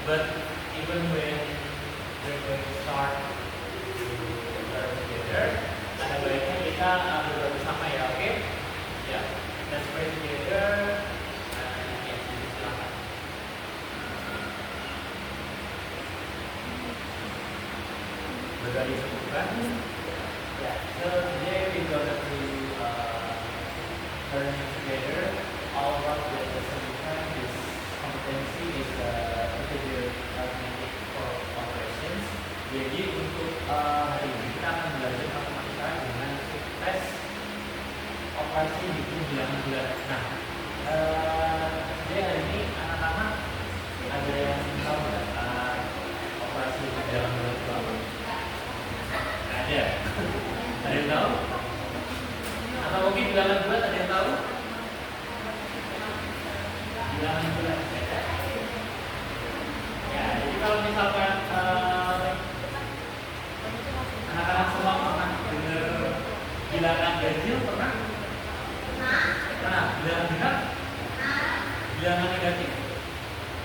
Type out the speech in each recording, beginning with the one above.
But even when we're going to start to learn together, ada baiknya kita berdoa bersama ya, oke? Ya, let's pray together. Ya, silakan. Berdoa disebutkan. Ya, so today we're going to learn together all about the disebutkan. This competency is integrated arithmetic for operations. Jadi untuk hari ini kita akan belajar matematika dengan tes operasi hitung bilangan bulan. Nah, jadi hari ini anak-anak ada yang tahu nggak operasi hitung bilangan bulan itu apa? Ada. Ada yang tahu? Atau mungkin bilangan bulan ada yang tahu? Bilangan bulan. Ya, jadi kalau misalkan anak-anak semua pernah dengar bilangan ganjil, pernah? Pernah. Bilangan genap? Bilangan negatif?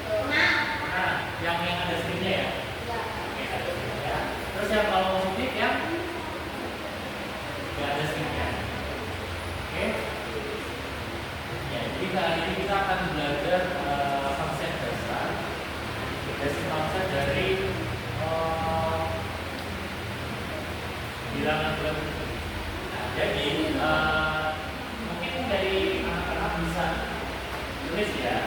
Pernah. Yang ada stringnya ya? Oke, ada stringnya. Terus yang kalau positif yang nggak ada stringnya. Oke? Ya, jadi kali ini kita akan belajar konsep dasar. Basic konsep dari bilangan bulan. Nah, jadi mungkin dari anak-anak bisa tulis ya.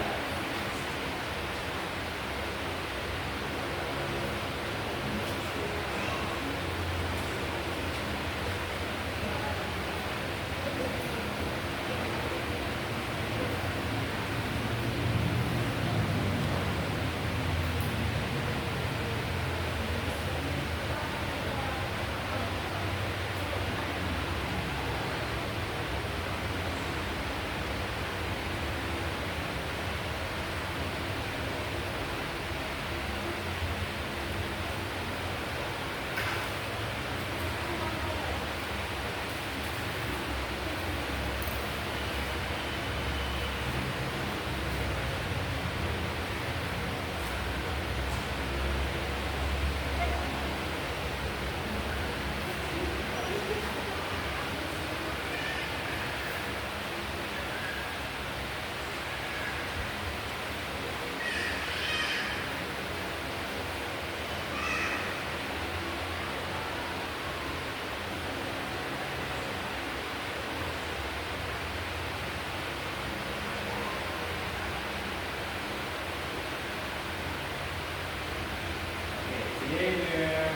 Today we're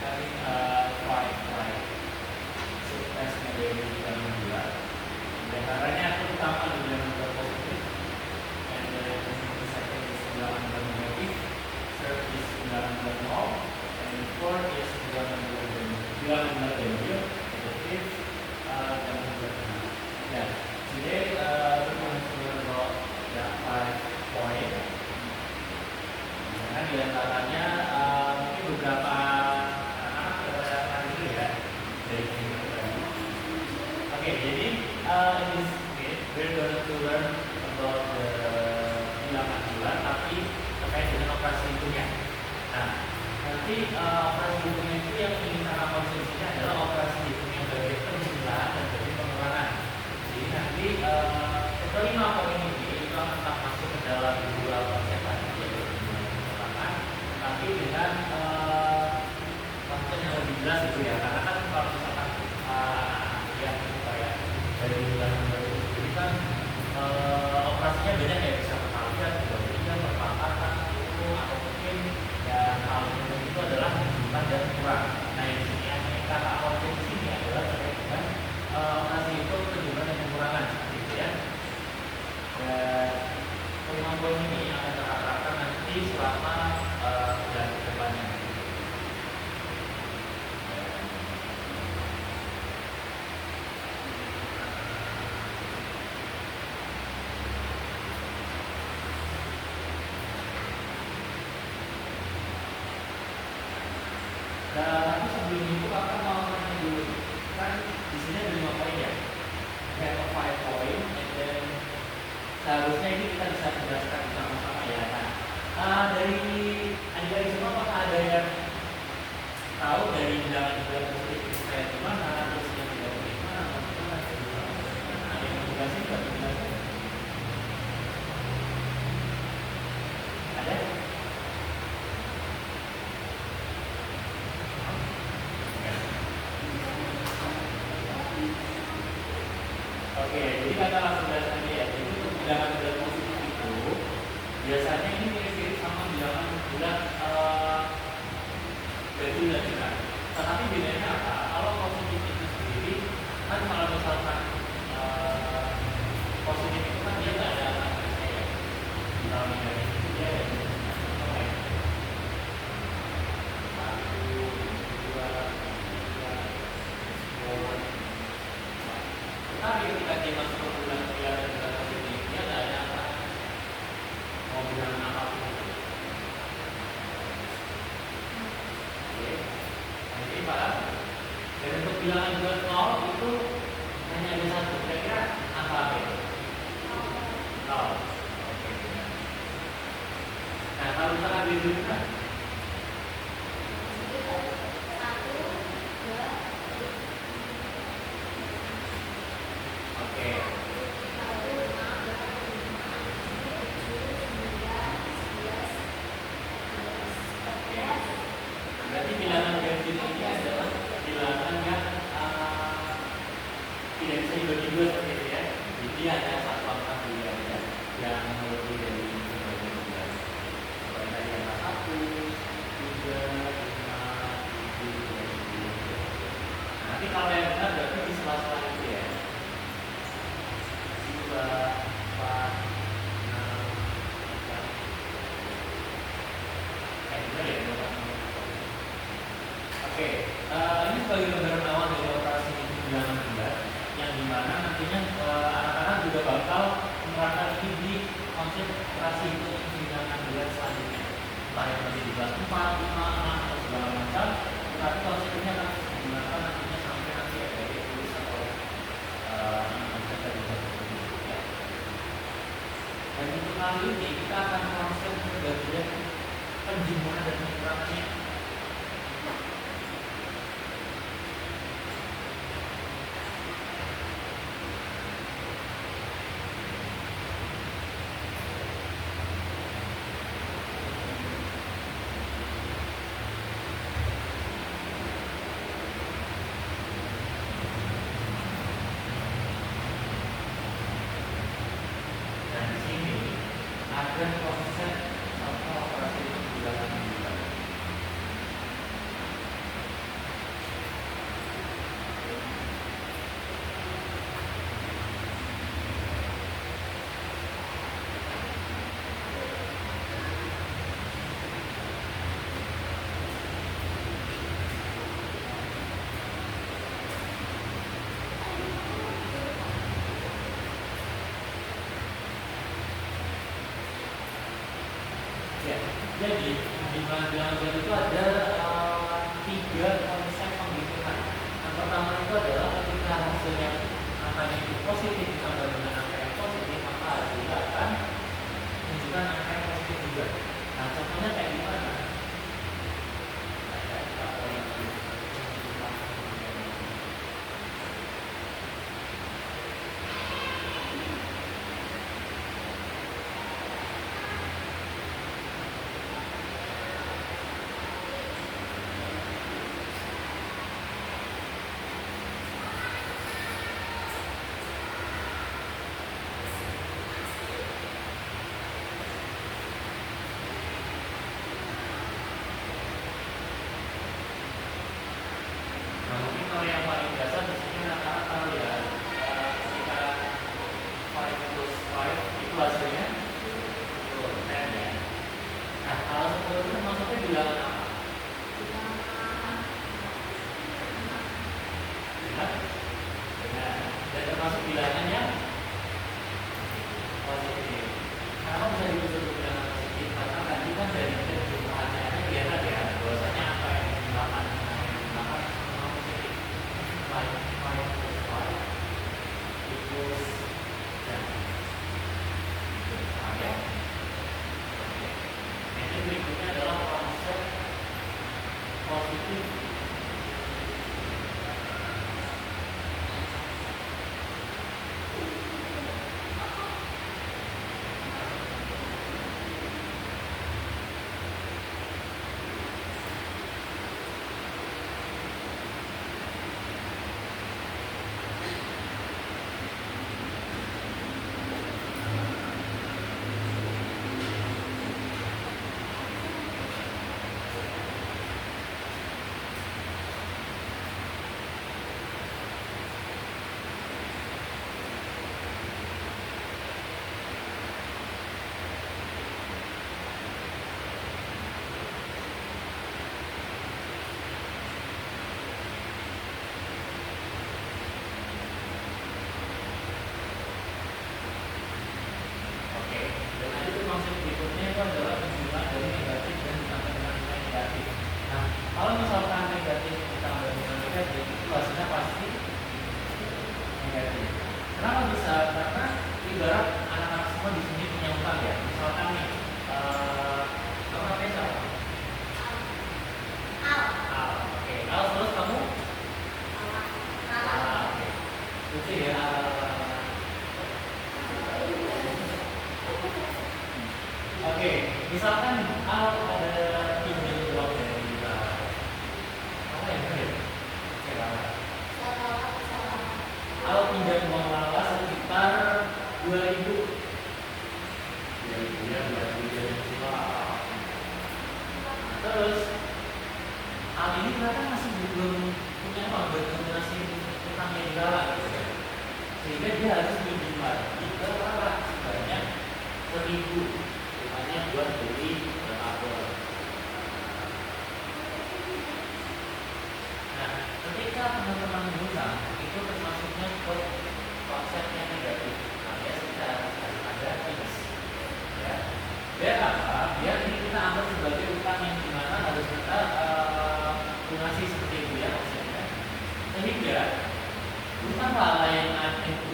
having a five line tes dari bilangan bulan. Di antaranya yang pertama adalah bilangan bulan positif, and the second is bilangan bulan negatif, third is bilangan bulan nol, and the fourth is bilangan bulan ganjil, and the fifth bilangan bulan genap. Yeah, today we're going to learn about the 5 points. Nah, di antaranya beberapa anak-anak pernah dulu ya dari ini. Oke, jadi in this case we're going to learn about the bilangan bulan tapi terkait dengan operasi hitungnya. Nah, nanti operasi hitungnya itu yang ingin kita konsumsinya adalah operasi hitung yang bagian penjumlahan dan bagian pengurangan. Jadi nanti kelima poin ini itu akan tetap masuk ke dalam dua konsep tadi, yaitu pengurangan, tapi dengan konsep yang lebih jelas gitu ya, karena kan kalau misalkan yang kayak dari bulan ini kan operasinya banyak ya, bisa perkalian, perbandingan, perpangkatan itu, atau mungkin yang paling umum itu adalah jumlah dan kurang. Nah, yang di sini yang kata konsep di sini adalah terkait dengan operasi itu penjumlahan dan pengurangan seperti itu ya. Dan kelima poin ini akan terapkan nanti selama bulan depannya. Dan sebelum itu akan mau nanya dulu, kan di sini ada 5 poin ya, have a 5 point, and then seharusnya ini kita bisa jelaskan sama-sama ya. Nah, dari biasanya ini mirip-mirip sama bilangan bulat berbulan-bulan. Tetapi bedanya apa? Kalau positif itu sendiri kan kalau misalkan positif itu kan dia nggak ada angkanya ya. Kalau negatif itu dia ada apa ya? 1, 2, 3, 4. Tapi ketika dia masuk ke bulan dan bulan positif, dia nggak ada angka. Mau bilang apapun. Oke, jadi paham? Dan untuk bilangan bulat 0 itu hanya ada satu. Kira-kira angka apa itu? 0. Oke. Nah, kalau misalkan dirumuskan, oke. Berarti bilangan ganjil ini adalah bilangan yang tidak bisa dibagi dua seperti itu ya. Jadi hanya satu angka dulu aja yang lebih dari 12. Seperti tadi angka 1, 3, 5, 7, 10. Nanti kalau yang benar berarti di sela-sela itu ya. 2, 4, 6, 3. Benar ya teman-teman? Oke, ini sebagai gambaran awal dari operasi bilangan bulat yang dimana nantinya anak-anak juga bakal menerapkan ini di konsep operasi hitung bilangan bulat selanjutnya. Entah itu nanti di kelas 4, 5, 6 atau segala macam, tetapi konsepnya akan digunakan nantinya sampai nanti ada di tulis atau konsep dari ya. Dan untuk kali ini kita akan konsep bagian penjumlahan dan pengurangannya. Ada konsep atau operasi bilangan bulat. Ya, jadi di bilangan bulat itu ada 3 konsep penghitungan. Yang pertama itu adalah ketika hasilnya angkanya itu positif ditambah dengan angka yang positif, maka hasilnya akan menunjukkan angka yang positif juga. Nah, contohnya kayak gimana? Nah, mungkin kalau yang paling dasar di sini anak-anak tahu ya, ketika 5 plus 5 itu hasilnya 10 ya. Nah, kalau 10 itu maksudnya bilangan apa? Nah, dan termasuk bilangan yang positif. Kenapa bisa disebut bilangan positif? Karena tadi kan dari penjumlahannya kelihatan ya, bahwasanya apa yang dijumlahkan sama positif. 5 plus 5 equals 10. Oke. Ini berikutnya adalah konsep positif. utang ya. Misalkan nih, kamu namanya siapa? Al. Oke, Al, terus kamu? Oke. Lucu ya, Oke, misalkan Al ada pinjam uang dari Lara. Apa yang benar? Oke, Lara. Al pinjam uang Lara sekitar 2.000. 2.000 ya, 2.000 ya. Terus Al ini ternyata masih belum punya uang buat melunasi utangnya di Lara gitu ya. Sehingga dia harus pinjam lagi ke Lara sebanyak 1.000. Buat beli apel. Nah, ketika teman-teman mengutang itu termasuknya ke konsep yang negatif. Alias kita harus ada fix. Ya. Biar apa? Biar ini kita anggap sebagai utang yang dimana harus kita lunasi seperti itu ya maksudnya. Sehingga utang Lara yang ada di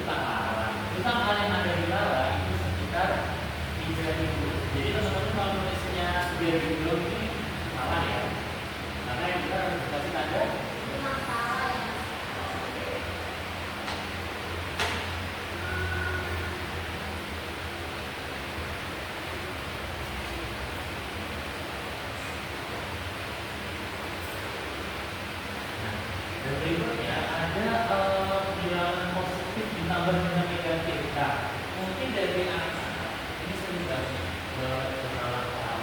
Lara itu sekitar 3.000. Jadi teman-teman kalau nulisnya biar belum ini salah ya, karena yang kita harus kasih tanda salah ya. Dan berikutnya ada bilangan positif ditambah dengan negatif. Nah, mungkin dari anak-anak ini sering banget salah paham.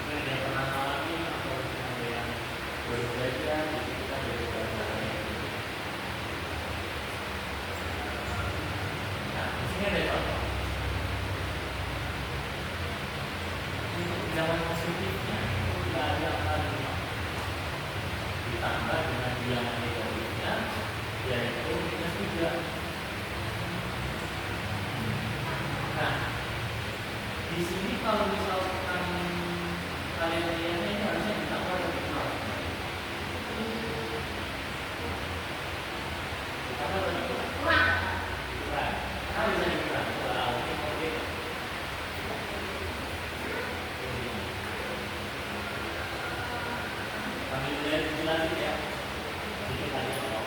Mungkin ada yang pernah mengalami atau ada yang baru belajar, jadi kita dari belajarnya. Nah, di sini ada contoh. Untuk bilangan positifnya tidak ada angka 5 ditambah dengan bilangan negatifnya yaitu minus 3. Nah, di sini kalau misalkan kalian lihatnya ini harusnya ditambah lebih kurang. Ditambah lebih kurang. Kurang. Nah, bisa dikurang. Oke. Kami lihat jelasin ya. Sedikit lagi kalau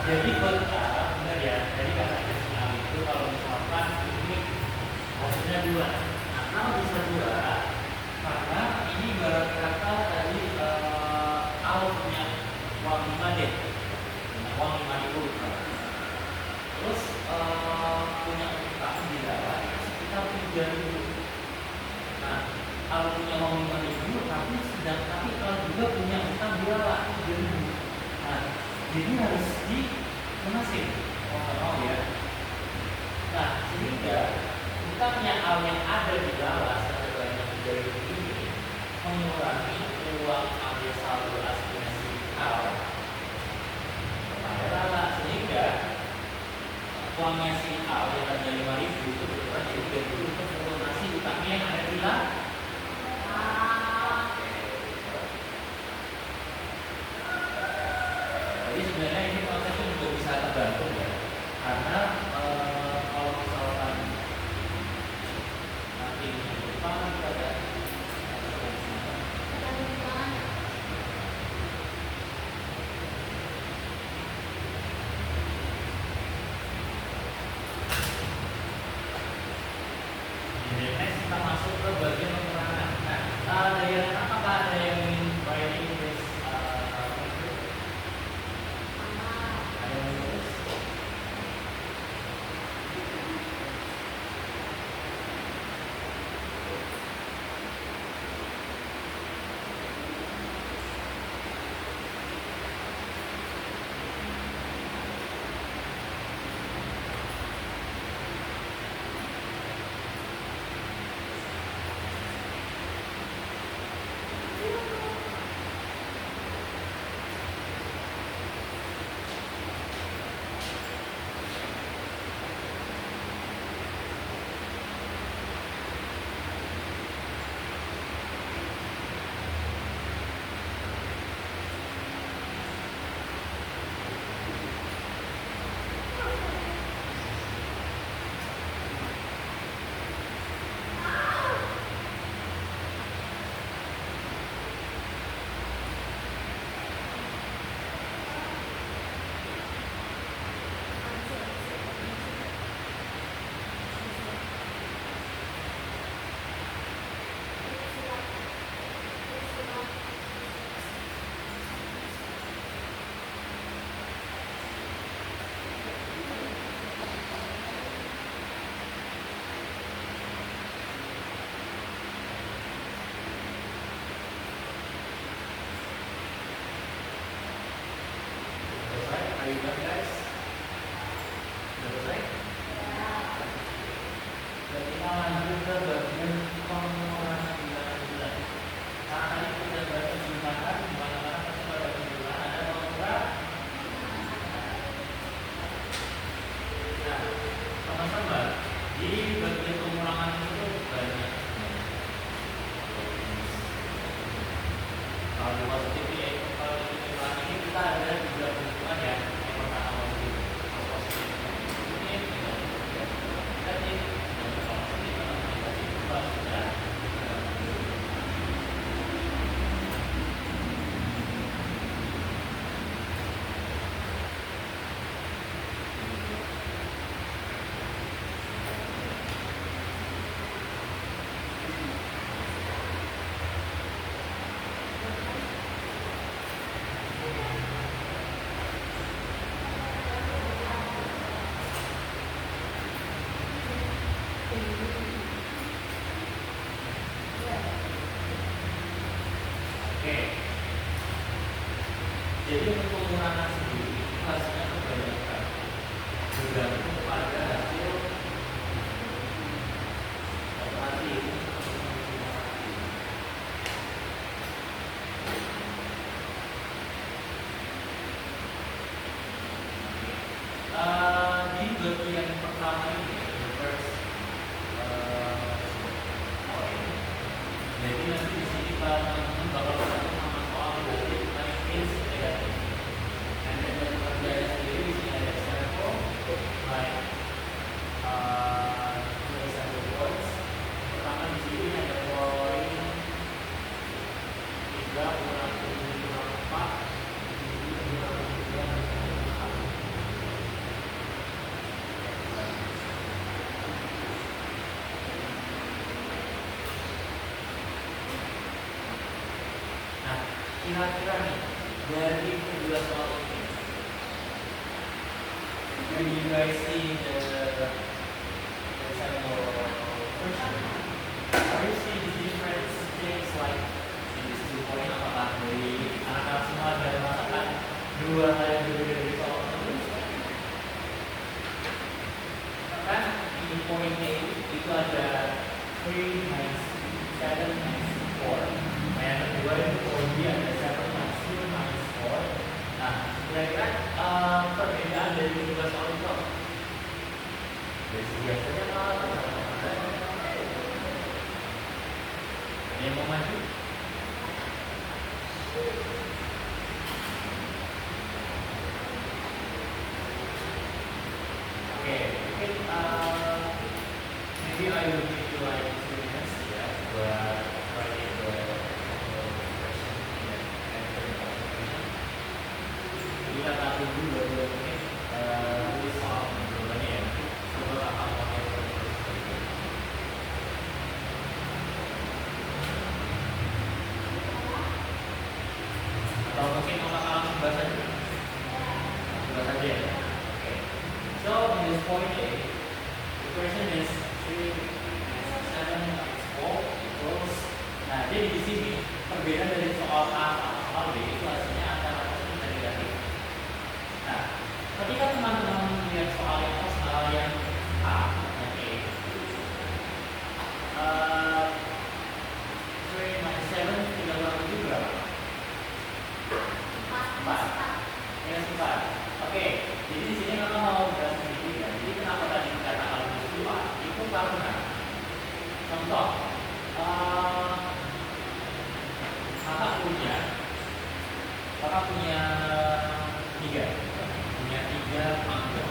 jadi buat benar ya, jadi katanya sial itu kalau misalkan ini hasilnya 2. Nah, kalau bisa 2 karena ini ibarat kata tadi Al punya uang 5 deh, punya uang 5.000 terus punya utang di dalam sekitar 3.000. Nah, Al punya uang 5.000 tapi Al juga punya utang di dalam 3.000. Nah, jadi harus dilunasi mau ya. Nah, sehingga utangnya Al yang ada di dalam sebanyak 3.000 ini mengurangi uang ambil saldo aslinya si Al kepada Lala, sehingga uangnya si Al yang ada 5.000 itu berkurang jadi 3.000 untuk melunasi utangnya yang ada di Lala. Jadi sebenarnya ini konsepnya juga bisa tergantung ya, karena kalau misalkan nanti di depan kita ada next kita masuk ke bagian penerangan. Nah, ada yang apakah ada yang ingin writing this kita lanjut ke bagian pengurangan bilangan bulan. Karena tadi kita bahas penjumlahan, di mana-mana pasti pada penjumlahan ada pengurangan. Nah, teman-teman, di bagian pengurangan itu banyak. Kalau di positif ini kita ada juga bentukan ya. Yang pertama positif, ini negatif, Oke. Jadi untuk pengurangan sendiri hasilnya kebanyakan bergantung pada hasil operasi. Di bagian pertama ini, the first point. Jadi nanti di sini teman-teman bakal ketemu sama soal positif minus negatif. Dan dari kerjanya sendiri di sini ada example, like two example points. Pertama di sini ada poin 3 kurang 7 kurang 4. Kira-kira nih dari kedua soal ini, when you guys see the example question, are you see the different things like in this 2 point? Apakah dari anak-anak semua ada merasakan dua hal yang berbeda dari soal tersebut? Kan di poin A itu ada 3 minus 7 minus 4. Nah, yang kedua itu poin B ada 7 minus 2 minus 4. Nah, kira-kira perbedaan dari kedua soal itu dari segi hasilnya apa? Ada yang mau maju? Oke, mungkin maybe I will give you like 2 minutes ya buat writing the question and answer the question. Kita tahu dulu 2 menit tulis soal jawabannya ya. Coba kakak mau lihat atau mungkin mau kakak langsung bahas aja. Bahas aja ya. Oke. So in this point A, the question is 3 minus 7 minus 4 equals. Nah, jadi di sini perbedaan dari soal A sama soal B itu hasilnya antara positif dan negatif. Nah, ketika teman-teman melihat soal yang yang A, yang A, 3 minus 7 3 kurang 7 berapa? 4. Minus 4. Oke, jadi di sini kakak mau jelas sedikit ya. Jadi kenapa tadi dikatakan minus 2? Itu karena contoh kakak punya 3 mangga.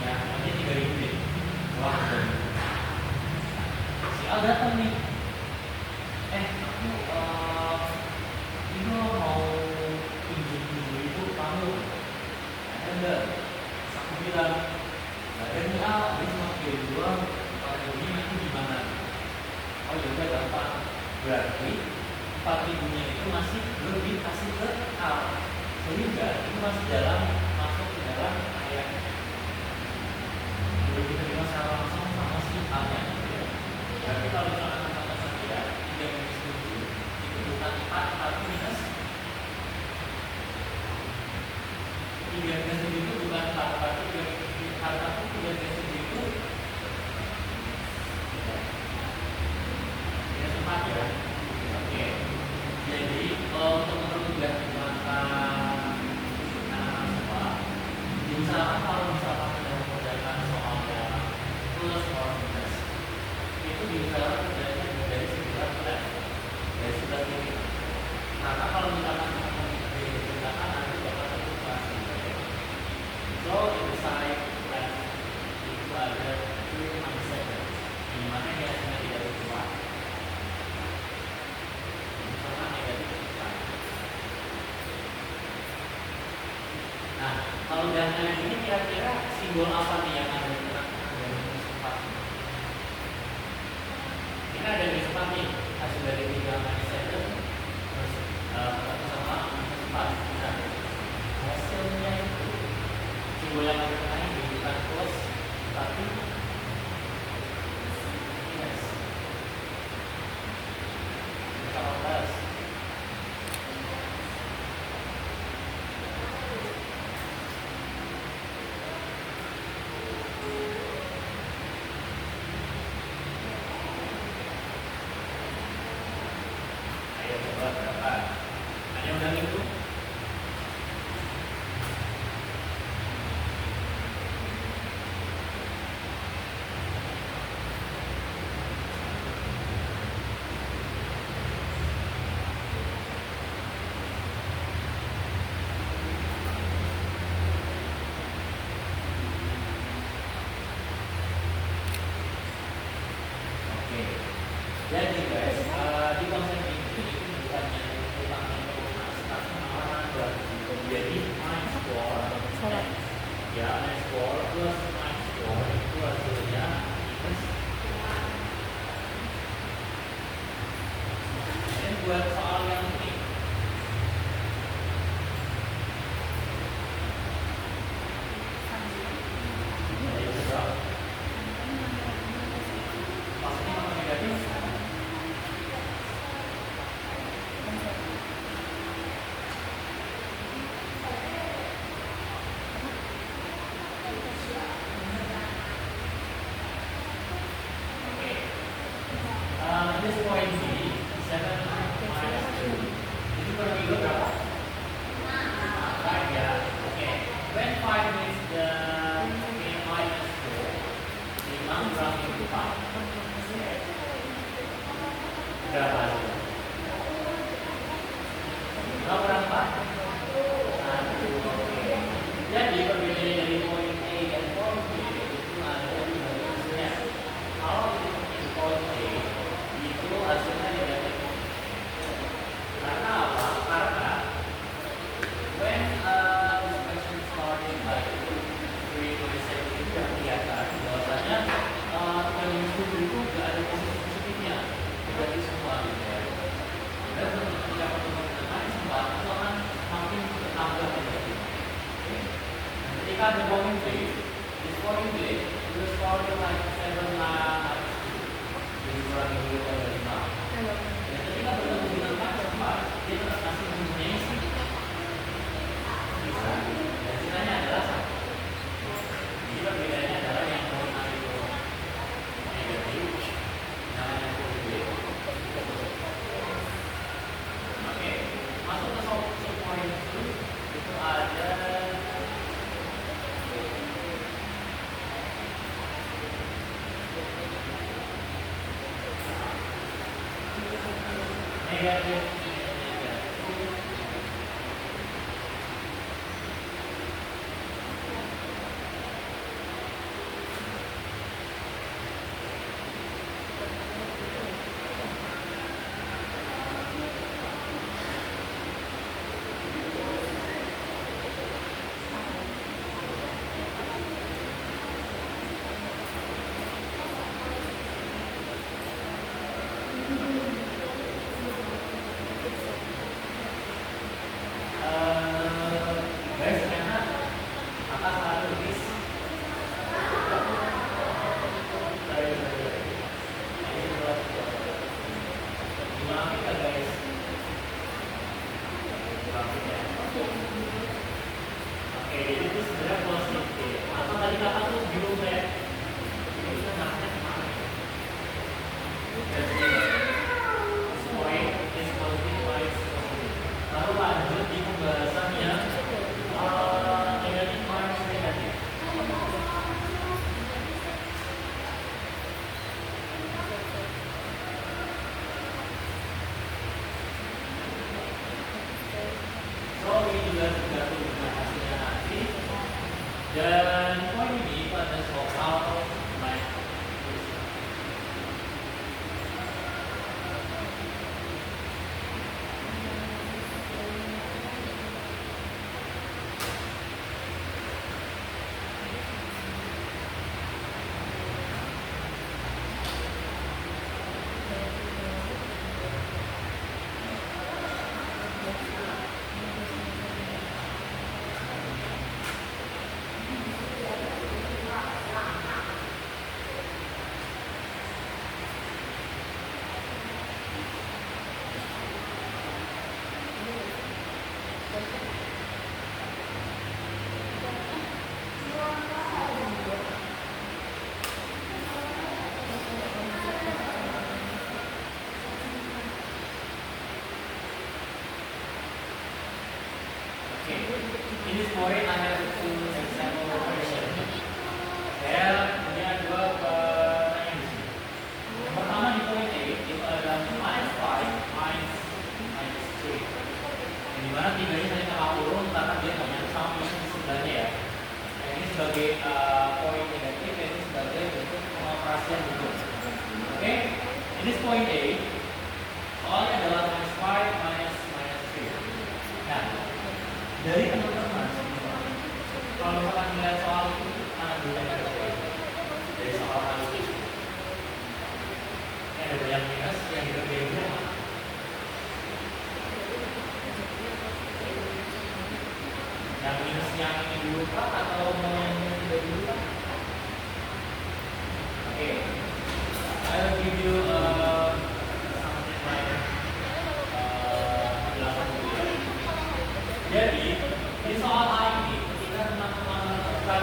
Ya, nanti 3.000 deh. Wah, si A datang nih. Aku mau pinjam 7.000 kamu. Ada enggak? Aku bilang, nggak ada nih A, dia cuma kirim doang. Kalau ini nanti gimana? Oh ya udah gampang. Berarti 4.000-nya itu masih belum dikasih ke A, sehingga itu masih masuk ke dalam kayak belum diterima secara langsung sama si A-nya. Berarti kalau misalkan kata saya 3 minus 7 itu bukan 4 tapi minus 3 minus 7 itu bukan 4 tapi 3 minus 7 itu or minus itu bisa dari sebelah left, dari sebelah kiri. Karena kalau misalkan diceritakan nanti bakal terfluktuasi. So in the side left itu ada 2 undecided, di mana dia hanya tidak berubah. Sama negatif 5. Nah, kalau dengan ini kira-kira simbol apa nih yang ada di tengah dari minus 4? Ini ada minus 4 nih, hasil dari 3 undecided terus satu sama minus 4. Nah, hasilnya itu simbol yang ada di tengah ini bukan plus tapi minus sama plus. Ayo coba berapa? Hanya udah itu. Oke. Jadi guys, di konsep ini bukannya utama perumahan, tapi malah ada. Jadi minus 4, ya minus 4 plus minus 4 itu hasilnya minus. Dan buat soal yang ini, ayo coba. Maksudnya apa negatif? This point B, 7 minus 2. Itu per minggu berapa? 5 ya. Oke. When 5 means the minus 4, 5 kurang 5. Berapa? 5 kurang 4? 1. Jadi perbedaannya dari poin A dan poin B itu ada di bagian hasilnya. Kalau di poin A itu hasilnya negatif. Karena apa? Karena when this question started by 327 itu sudah kelihatan bahwasanya 3 itu nggak ada posisi positifnya, berarti semua gitu ya. Dan ketika pertemuan dengan semua itu akan makin bertambah negatif. Ketika ada poin B, this poin B itu started like 7 minus 2, jadi kurang 2 pada 5. Dan ketika bertemu dengan Pak, dia tetap masih mempunyai sisi. Bisa. Dan sisanya adalah 1. Jadi perbedaannya adalah yang poin A itu negatif, namanya poin B. Oke, masuk ke poin itu ada negatif. point I have two example operation. Saya punya dua pertanyaan di sini. Yang pertama di point A itu adalah minus 5 minus 3. Yang dimana tiganya saya tengah kurung, karena dia menyatu sama minus di sebelahnya ya. Nah, ini sebagai poin negatif, ini sebagai bentuk pengoperasian bentuk. Oke, ini point A. Soalnya adalah minus 5 minus 3. Nah, dari teman-teman, kalau misalkan melihat soal itu, mana dulu yang ada dari soal analysis? Yang ada banyak minus, yang dikerjain dulu mana? Yang minus yang ini dulu Pak, atau mau yang minus juga dulu Pak? Oke, I will give you something like penjelasan dulu ya. Jadi di soal A ini, ketika teman-teman melakukan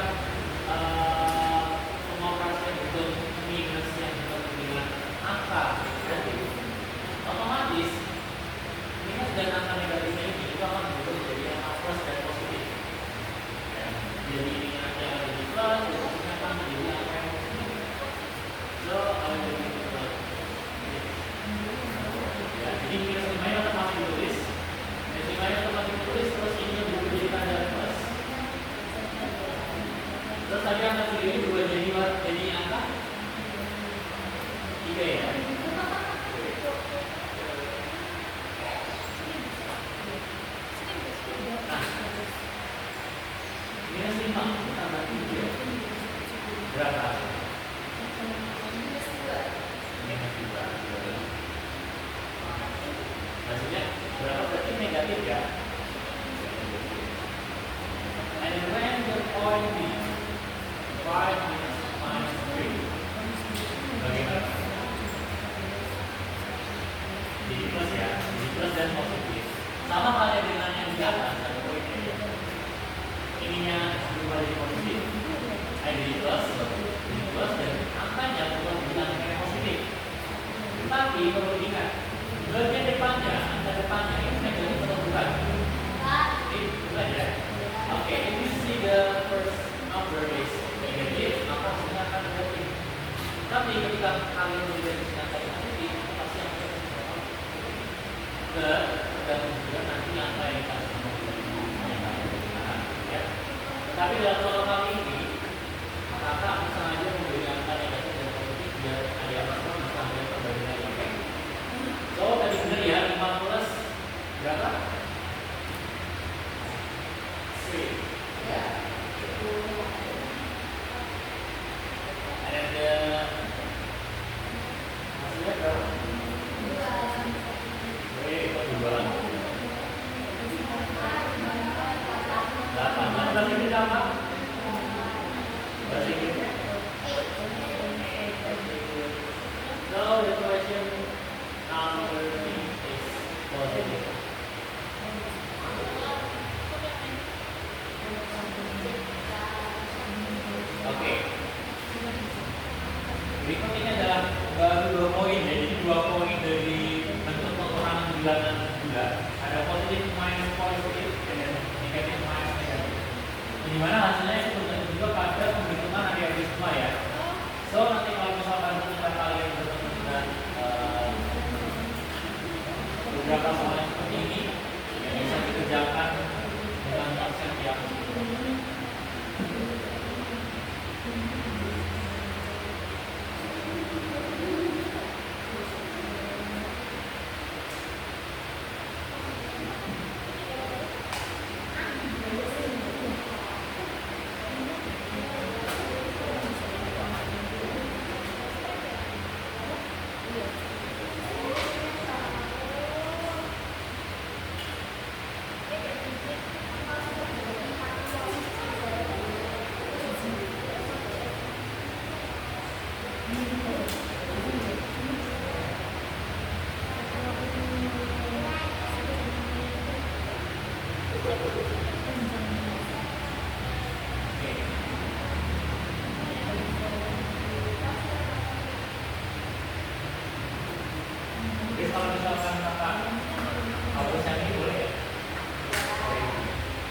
pengoperasian bentuk minus yang dibentuk dengan angka negatif, otomatis minus dan angka negatifnya ini itu akan berubah jadi angka plus dan positif. Jadi ini angka yang ada di plus, positifnya akan menjadi angka yang positif. So, ya, jadi minus 5 nya otomatis ditulis, minus 5 nya otomatis ditulis, terus ini berubah jadi tanda plus. Terus tadi angka 3 ini berubah jadi angka 3 ya. Nah, minus 5 tambah 3 berapa? Minus 2. Maksudnya berapa berarti negatif ya? And when the point B 5 minus 3 bagaimana? Jadi plus ya, jadi plus dan positif. Sama halnya dengan yang di atas ada poin A. Ininya berubah jadi positif, jadi plus dan angkanya berubah jadi angka yang positif. Tapi perlu diingat, bagian depannya, angka depannya ini negatif atau bukan? Bukan ya. Oke, if you see the first number is negatif, maka hasilnya akan negatif. Tapi ketika kalian melihat angka yang positif, pasti angka yang positif. Tergantung juga nanti angka yang dikasih ya. Tapi dalam soal kali ini, kakak sengaja memberi angka negatif dan positif biar ada apa bisa ambil perbandingan yang baik. So tadi benar ya, 5 plus berapa? 3. Ya. Ada hasilnya berapa? 2. 8. Mana bahasa Inggris apa? Bahasa Inggris. So the question number B is positive. Oke. Berikut ini adalah baru 2 poin ya. Jadi 2 poin dari bentuk pengurangan bilangan bulat. Ada positif minus positif dan negatif minus negatif. Di mana hasilnya itu tergantung juga pada pembentukan adiabisma ya. So nanti kalau misalkan kita kalian bertemu dengan beberapa soal yang seperti ini, ya bisa dikerjakan dengan konsep yang jadi kalau misalkan kakak hapus yang ini boleh ya?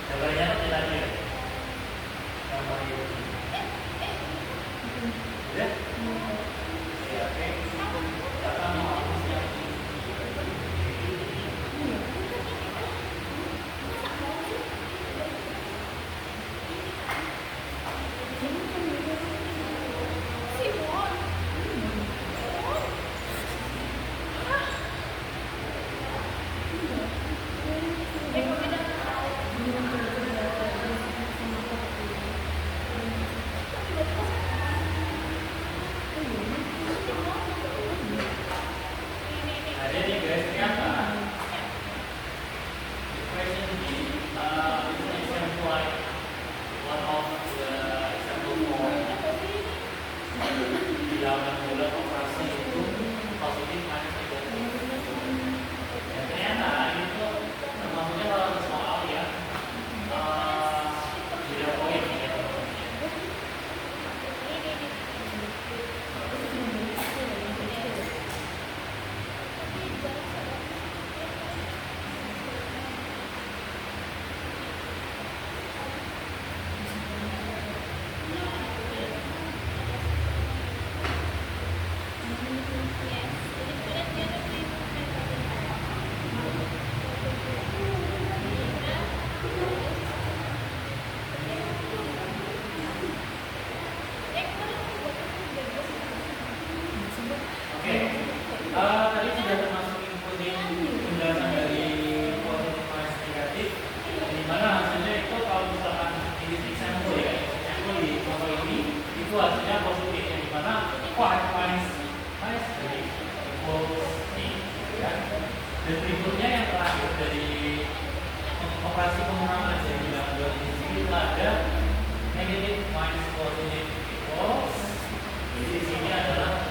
Coba lihat tadi ya. Oke. Kakak mau hapus yang ini. Nah, jadi guys, ternyata equation B is an example like one of the example form di dalam bulan operasi itu positif minus negatif. Dan ternyata itu termasuknya dalam soal ya beda poin ya. Oke, tadi sudah termasuk inputting penjelasan dari positif minus negatif, di mana hasilnya itu kalau misalkan ini example ya, example di contoh ini itu hasilnya positif, yang di mana 5 minus dari equals ini, ya. Dan berikutnya yang terakhir dari operasi pengurangan yang bilang dua di sini itu ada negatif minus positif equals. Jadi di sini adalah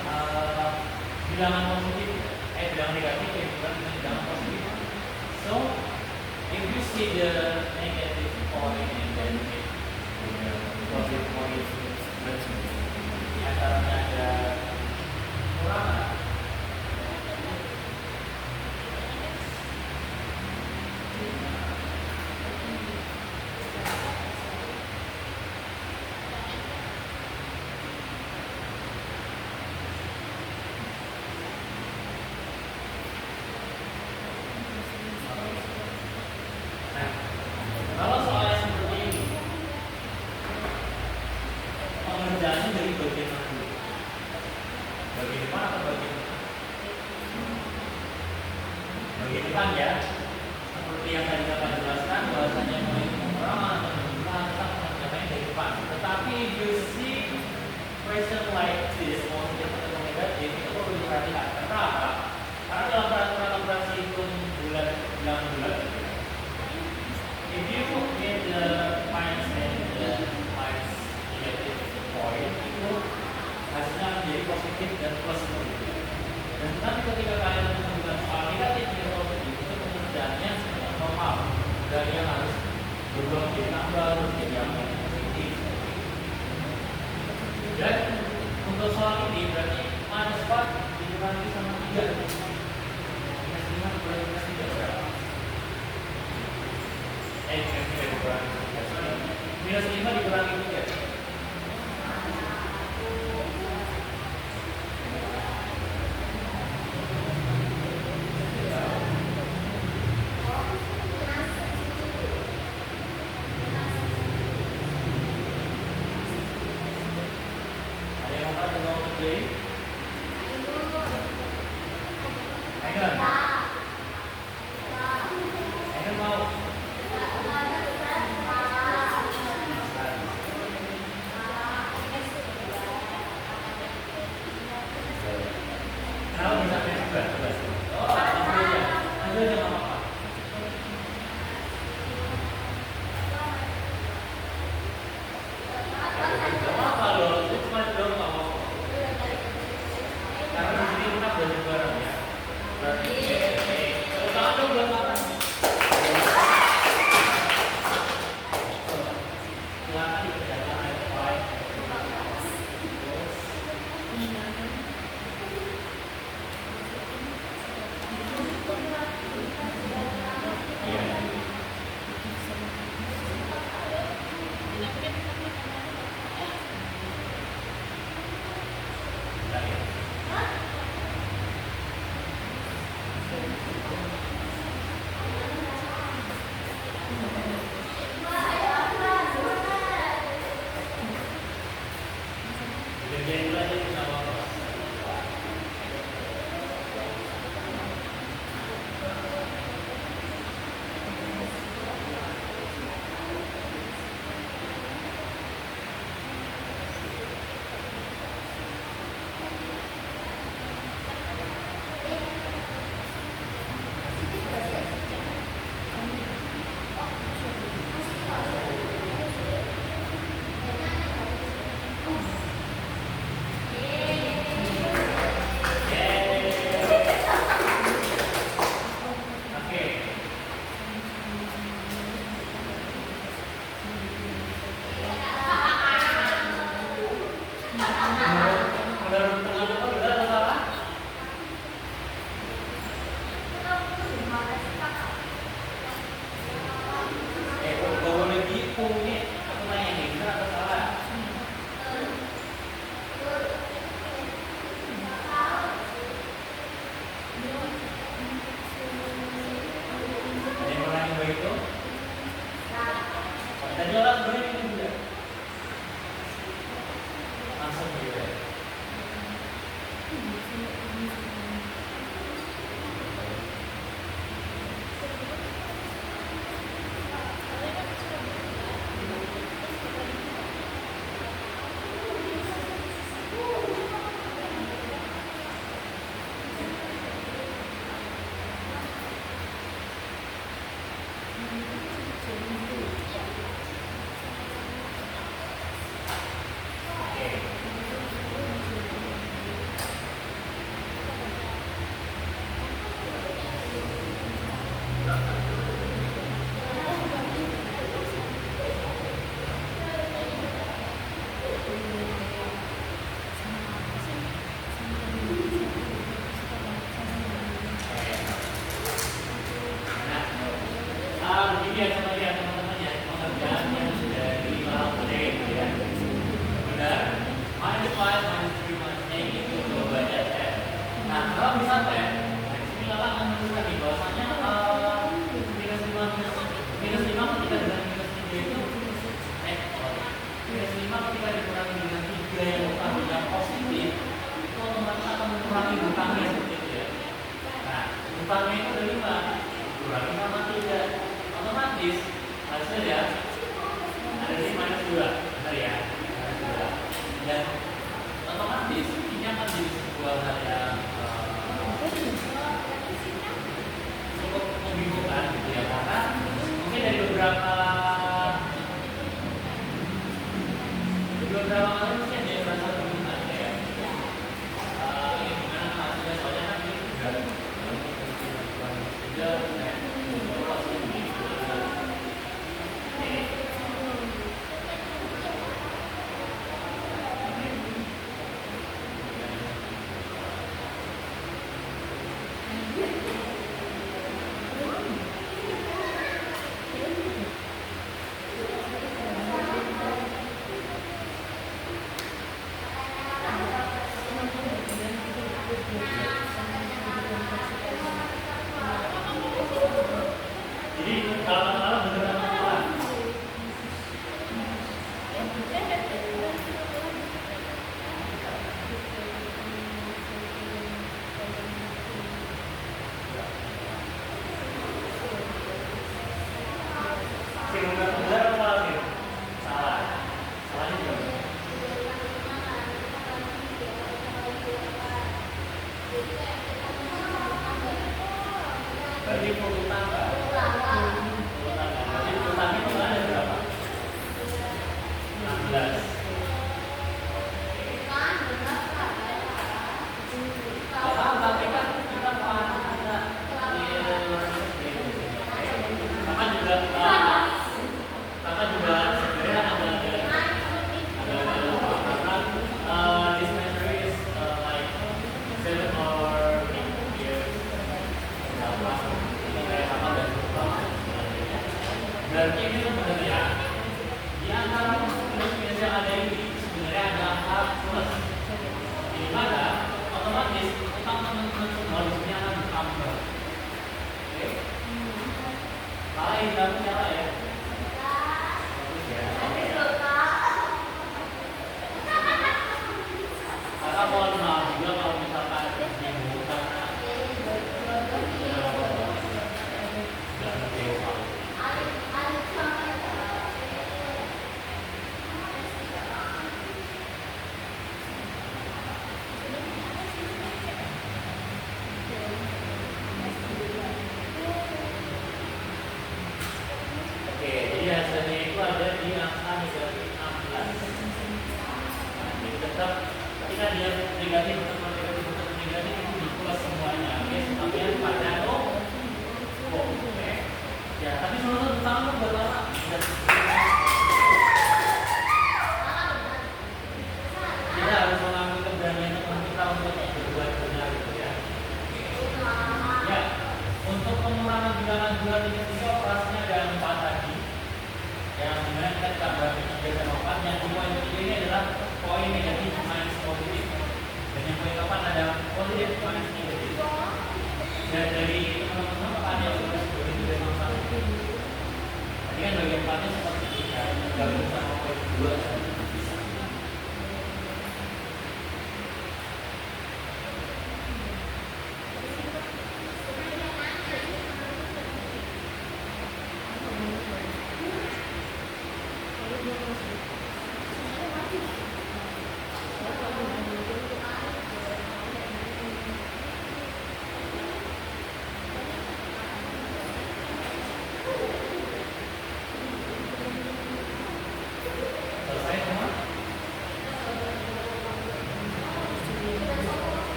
bilangan positif, bilangan negatif yang bukan bilangan positif. So, if you see the negative point and then the positive point, di antaranya ada kurangan. Nah, kalau soalnya seperti ini, pengerjaannya dari bagian mana dulu? Bagian depan atau bagian depan? Bagian depan ya. Seperti yang tadi kita jelaskan, bahwasanya mau itu pengurangan atau penjumlahan tetap pengerjaannya dari depan. Tetapi if you see question like this, positif atau negatif, itu perlu diperhatikan. Karena apa? Karena dalam peraturan operasi hitung bulan, bilangan bulan, if you get the minus and the minus negative point, itu hasilnya menjadi positif dan plus begitu. Dan nanti ketika kalian menemukan soal negatif dan positif, itu pengerjaannya sebenarnya normal. Dan yang harus berubah menjadi tambah, menjadi yang positif. Dan untuk soal ini berarti minus 4 dikurangi sama 3. Minus 5 dikurangi minus 3 berapa? Minus 3 dikurangi 3, sorry. Minus 5 dikurangi 3. Ada yang mau coba mengerjain? Ayo. Ayo mau. Kenapa bisa kayak juga? Oh, ambil aja. Ambil aja nggak apa-apa. Nggak apa-apa loh. Itu cuma dulu nggak apa-apa.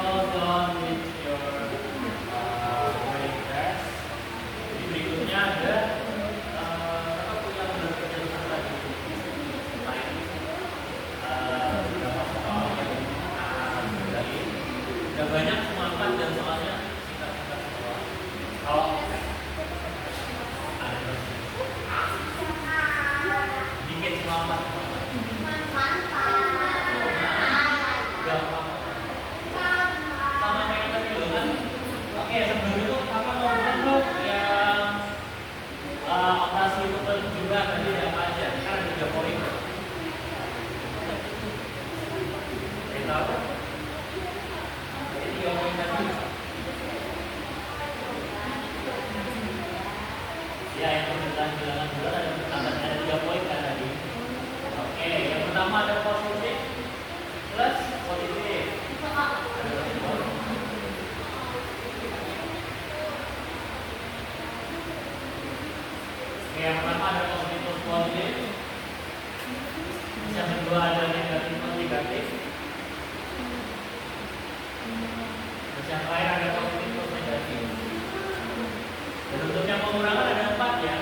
all done with your wedding dress. Jadi berikutnya ada apa punya berkejutan lagi lain beberapa soal yang dari udah banyak cuma 4 dan soalnya singkat-singkat semua. Kalau ada dikit cuma 4 sama kayak tadi dulu kan. Oke, sebelum itu apa mau bentuk yang operasi itu juga tadi ada apa aja? Kan ada 3 poin. Kita tahu. Jadi 3 poin tadi. Ya, yang pertama bilangan bulat ada 3 poin kan tadi. Oke, yang pertama ada positif plus positif. Yang pertama ada positif plus positif. Yang kedua ada negatif plus negatif. Yang terakhir ada positif plus negatif. Dan untuk yang pengurangan ada 4 ya.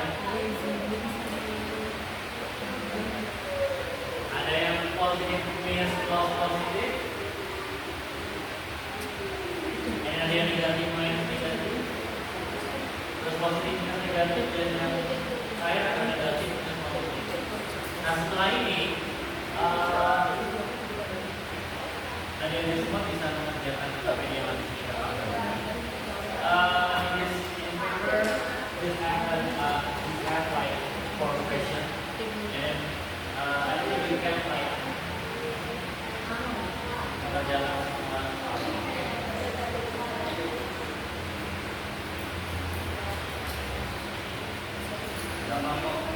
Ada yang positif minus plus positif. Ini ada yang negatif minus negatif. Terus positif minus negatif dan yang terakhir ada negatif minus positif. Nah setelah ini ada semua bisa mengerjakan tabelnya lagi. In paper, this have like 4 questions, and I think you can like mengerjakan semua. Gampang kok.